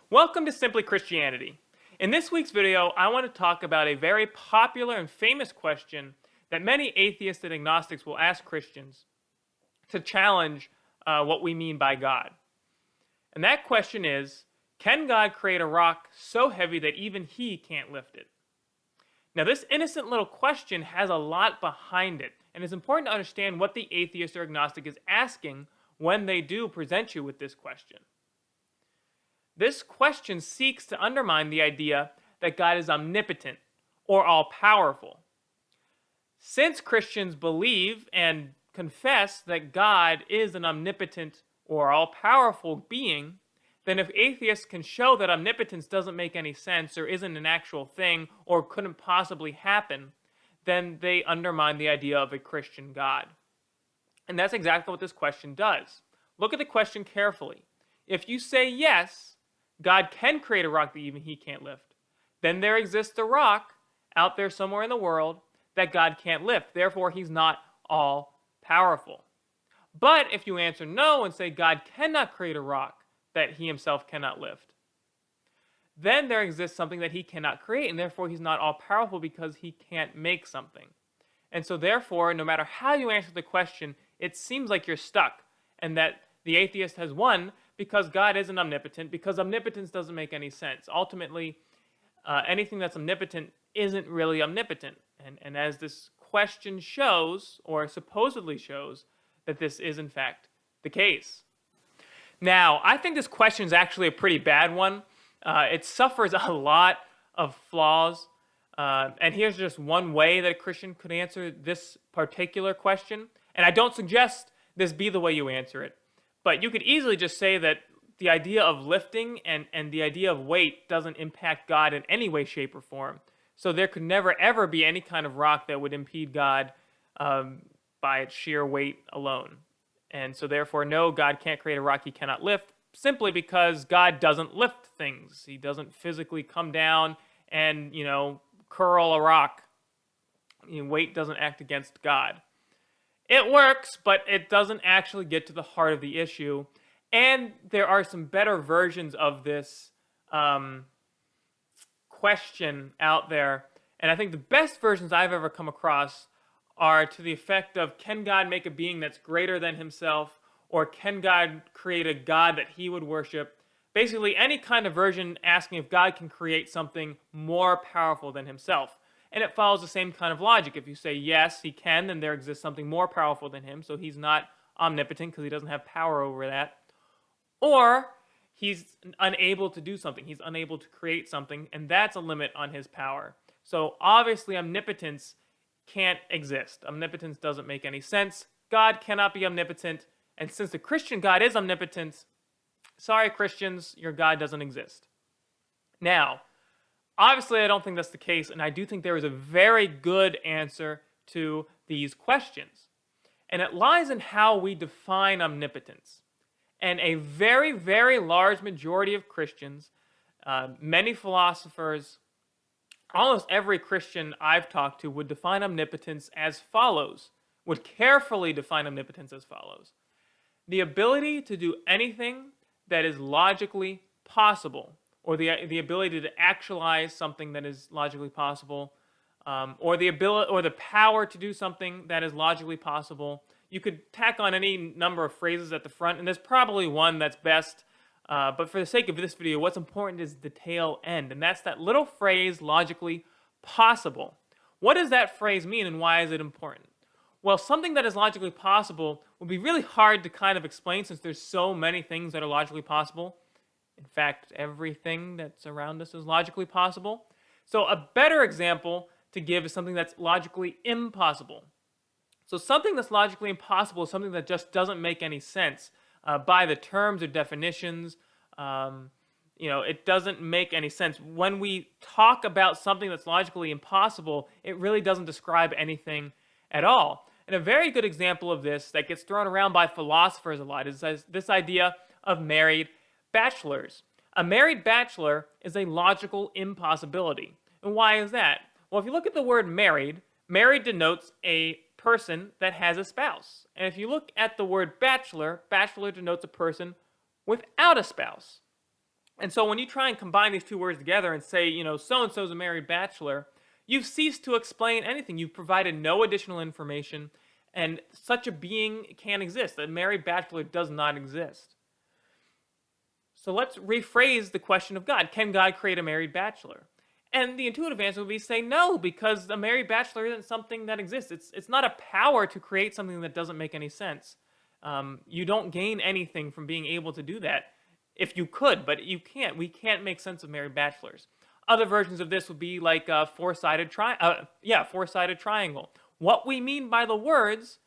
Welcome to Simply Christianity. In this week's video, I want to talk about a very popular and famous question that many atheists and agnostics will ask Christians to challenge what we mean by God. And that question is, can God create a rock so heavy that even He can't lift it? Now, this innocent little question has a lot behind it, and it's important to understand what the atheist or agnostic is asking when they do present you with this question. This question seeks to undermine the idea that God is omnipotent or all-powerful. Since Christians believe and confess that God is an omnipotent or all-powerful being, then if atheists can show that omnipotence doesn't make any sense or isn't an actual thing or couldn't possibly happen, then they undermine the idea of a Christian God. And that's exactly what this question does. Look at the question carefully. If you say yes, God can create a rock that even He can't lift, then there exists a rock out there somewhere in the world that God can't lift. Therefore, He's not all-powerful. But if you answer no and say God cannot create a rock that He Himself cannot lift, then there exists something that He cannot create, and therefore He's not all-powerful because He can't make something. And so therefore, no matter how you answer the question, it seems like you're stuck, and that the atheist has won because God isn't omnipotent, because omnipotence doesn't make any sense. Ultimately, anything that's omnipotent isn't really omnipotent. And as this question shows, or supposedly shows, that this is in fact the case. Now, I think this question is actually a pretty bad one. It suffers a lot of flaws. And here's just one way that a Christian could answer this particular question. And I don't suggest this be the way you answer it. But you could easily just say that the idea of lifting and the idea of weight doesn't impact God in any way, shape, or form. So there could never, ever be any kind of rock that would impede God by its sheer weight alone. And so therefore, no, God can't create a rock He cannot lift, simply because God doesn't lift things. He doesn't physically come down and, curl a rock. Weight doesn't act against God. It works, but it doesn't actually get to the heart of the issue. And there are some better versions of this question out there. And I think the best versions I've ever come across are to the effect of, can God make a being that's greater than Himself? Or can God create a God that He would worship? Basically, any kind of version asking if God can create something more powerful than Himself. And it follows the same kind of logic. If you say, yes, He can, then there exists something more powerful than Him. So He's not omnipotent because He doesn't have power over that. Or He's unable to do something. He's unable to create something. And that's a limit on His power. So obviously omnipotence can't exist. Omnipotence doesn't make any sense. God cannot be omnipotent. And since the Christian God is omnipotent, sorry Christians, your God doesn't exist. Now, obviously, I don't think that's the case, and I do think there is a very good answer to these questions. And it lies in how we define omnipotence. And a very, very large majority of Christians, many philosophers, almost every Christian I've talked to would define omnipotence as follows, would carefully define omnipotence as follows. The ability to do anything that is logically possible, or the ability to actualize something that is logically possible, or the power to do something that is logically possible. You could tack on any number of phrases at the front, and there's probably one that's best. But for the sake of this video, what's important is the tail end, and that's that little phrase, logically possible. What does that phrase mean, and why is it important? Well, something that is logically possible would be really hard to kind of explain since there's so many things that are logically possible. In fact, everything that's around us is logically possible. So a better example to give is something that's logically impossible. So something that's logically impossible is something that just doesn't make any sense by the terms or definitions. It doesn't make any sense. When we talk about something that's logically impossible, it really doesn't describe anything at all. And a very good example of this that gets thrown around by philosophers a lot is this idea of married bachelors. A married bachelor is a logical impossibility. And why is that? Well, if you look at the word married, married denotes a person that has a spouse. And if you look at the word bachelor, bachelor denotes a person without a spouse. And so when you try and combine these two words together and say, so-and-so is a married bachelor, you've ceased to explain anything. You've provided no additional information, and such a being can't exist. A married bachelor does not exist. So let's rephrase the question of God. Can God create a married bachelor? And the intuitive answer would be say no, because a married bachelor isn't something that exists. It's not a power to create something that doesn't make any sense. You don't gain anything from being able to do that. If you could, but you can't. We can't make sense of married bachelors. Other versions of this would be like a four-sided triangle. What we mean by the words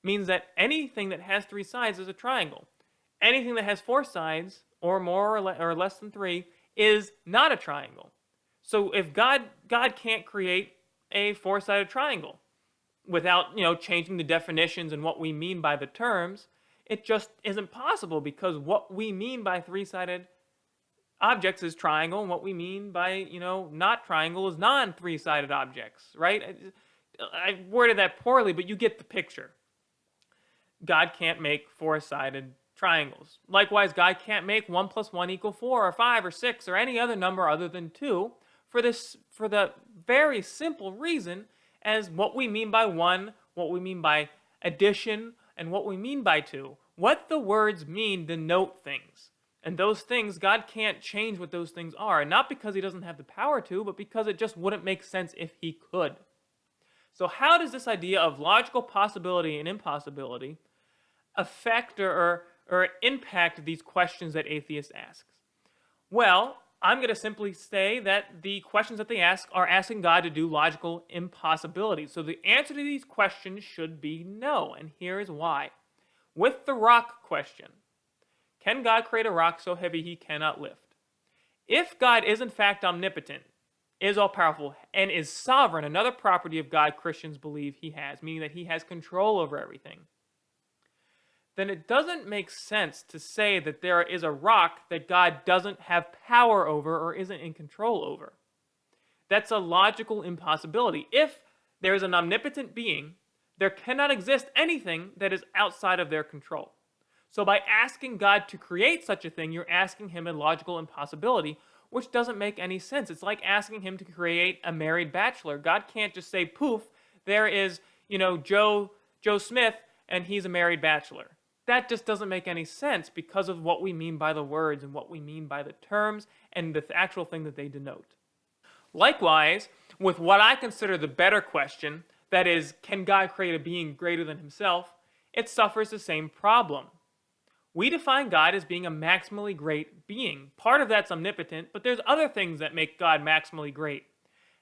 means that anything that has three sides is a triangle. Anything that has four sides, or more or less than three, is not a triangle. So if God can't create a four-sided triangle without changing the definitions and what we mean by the terms, it just isn't possible, because what we mean by three-sided objects is triangle, and what we mean by not triangle is non-three-sided objects, right? I worded that poorly, but you get the picture. God can't make four-sided triangles. Likewise, God can't make 1 + 1 = 4 or 5 or 6 or any other number other than 2 for the very simple reason as what we mean by 1, what we mean by addition, and what we mean by 2. What the words mean denote things. And those things, God can't change what those things are. Not because he doesn't have the power to, but because it just wouldn't make sense if he could. So how does this idea of logical possibility and impossibility affect or impact these questions that atheists ask? Well, I'm going to simply say that the questions that they ask are asking God to do logical impossibility. So the answer to these questions should be no, and here is why. With the rock question, can God create a rock so heavy he cannot lift? If God is in fact omnipotent, is all-powerful, and is sovereign, another property of God Christians believe he has, meaning that he has control over everything, then it doesn't make sense to say that there is a rock that God doesn't have power over or isn't in control over. That's a logical impossibility. If there is an omnipotent being, there cannot exist anything that is outside of their control. So by asking God to create such a thing, you're asking him a logical impossibility, which doesn't make any sense. It's like asking him to create a married bachelor. God can't just say, poof, there is, Joe Smith, and he's a married bachelor. That just doesn't make any sense because of what we mean by the words and what we mean by the terms and the actual thing that they denote. Likewise, with what I consider the better question, that is, can God create a being greater than himself, it suffers the same problem. We define God as being a maximally great being. Part of that's omnipotent, but there's other things that make God maximally great.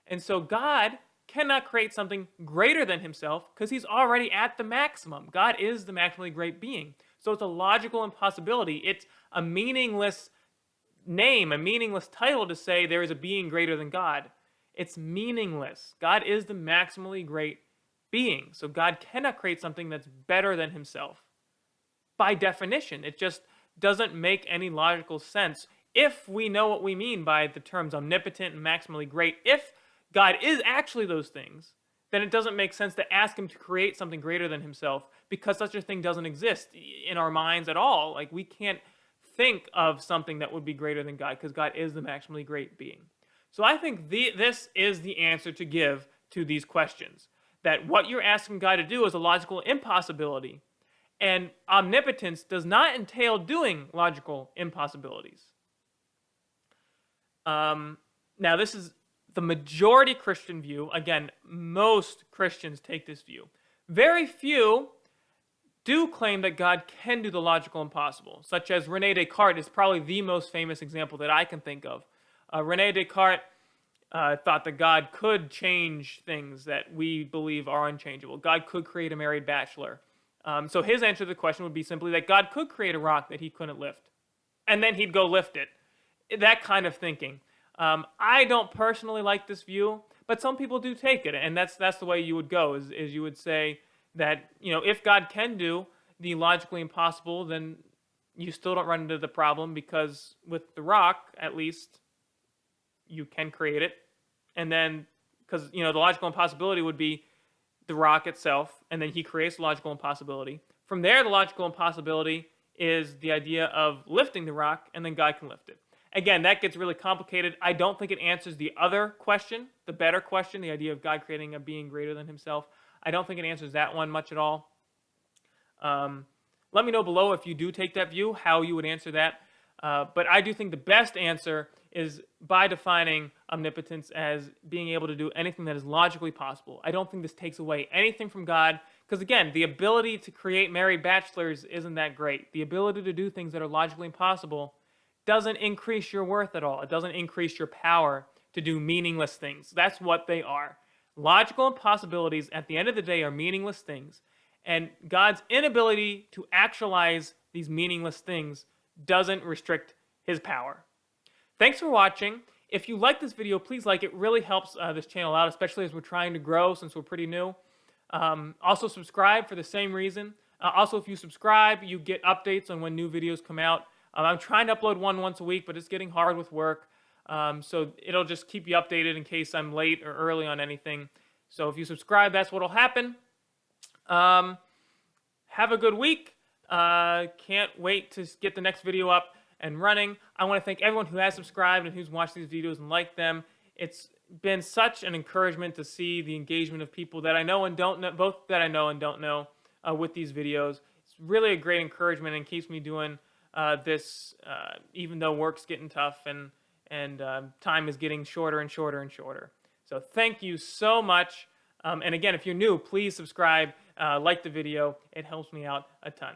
And so God cannot create something greater than himself because he's already at the maximum. God is the maximally great being. So it's a logical impossibility. It's a meaningless name, a meaningless title to say there is a being greater than God. It's meaningless. God is the maximally great being. So God cannot create something that's better than himself. By definition, it just doesn't make any logical sense. If we know what we mean by the terms omnipotent and maximally great, if God is actually those things, then it doesn't make sense to ask him to create something greater than himself, because such a thing doesn't exist in our minds at all. Like, we can't think of something that would be greater than God, because God is the maximally great being. So I think this is the answer to give to these questions, that what you're asking God to do is a logical impossibility, and omnipotence does not entail doing logical impossibilities. Now, this is the majority Christian view. Again, most Christians take this view. Very few do claim that God can do the logical impossible, such as René Descartes is probably the most famous example that I can think of. René Descartes thought that God could change things that we believe are unchangeable. God could create a married bachelor. So his answer to the question would be simply that God could create a rock that he couldn't lift, and then he'd go lift it. That kind of thinking. I don't personally like this view, but some people do take it, and that's the way you would go, is you would say that, if God can do the logically impossible, then you still don't run into the problem, because with the rock, at least, you can create it. And then, because, the logical impossibility would be the rock itself, and then he creates the logical impossibility. From there, the logical impossibility is the idea of lifting the rock, and then God can lift it. Again, that gets really complicated. I don't think it answers the other question, the better question, the idea of God creating a being greater than himself. I don't think it answers that one much at all. Let me know below if you do take that view, how you would answer that. But I do think the best answer is by defining omnipotence as being able to do anything that is logically possible. I don't think this takes away anything from God, because again, the ability to create married bachelors isn't that great. The ability to do things that are logically impossible doesn't increase your worth at all. It doesn't increase your power to do meaningless things. That's what they are. Logical impossibilities at the end of the day are meaningless things. And God's inability to actualize these meaningless things doesn't restrict his power. Thanks for watching. If you like this video, please like it. It really helps this channel out, especially as we're trying to grow since we're pretty new. Also subscribe for the same reason. Also, if you subscribe, you get updates on when new videos come out. I'm trying to upload one once a week, but it's getting hard with work. So it'll just keep you updated in case I'm late or early on anything. So if you subscribe, that's what'll happen. Have a good week. Can't wait to get the next video up and running. I want to thank everyone who has subscribed and who's watched these videos and liked them. It's been such an encouragement to see the engagement of people that I know and don't know, both that I know and don't know, with these videos. It's really a great encouragement and keeps me doing this, even though work's getting tough and time is getting shorter and shorter and shorter. So thank you so much. And again, if you're new, please subscribe, like the video. It helps me out a ton.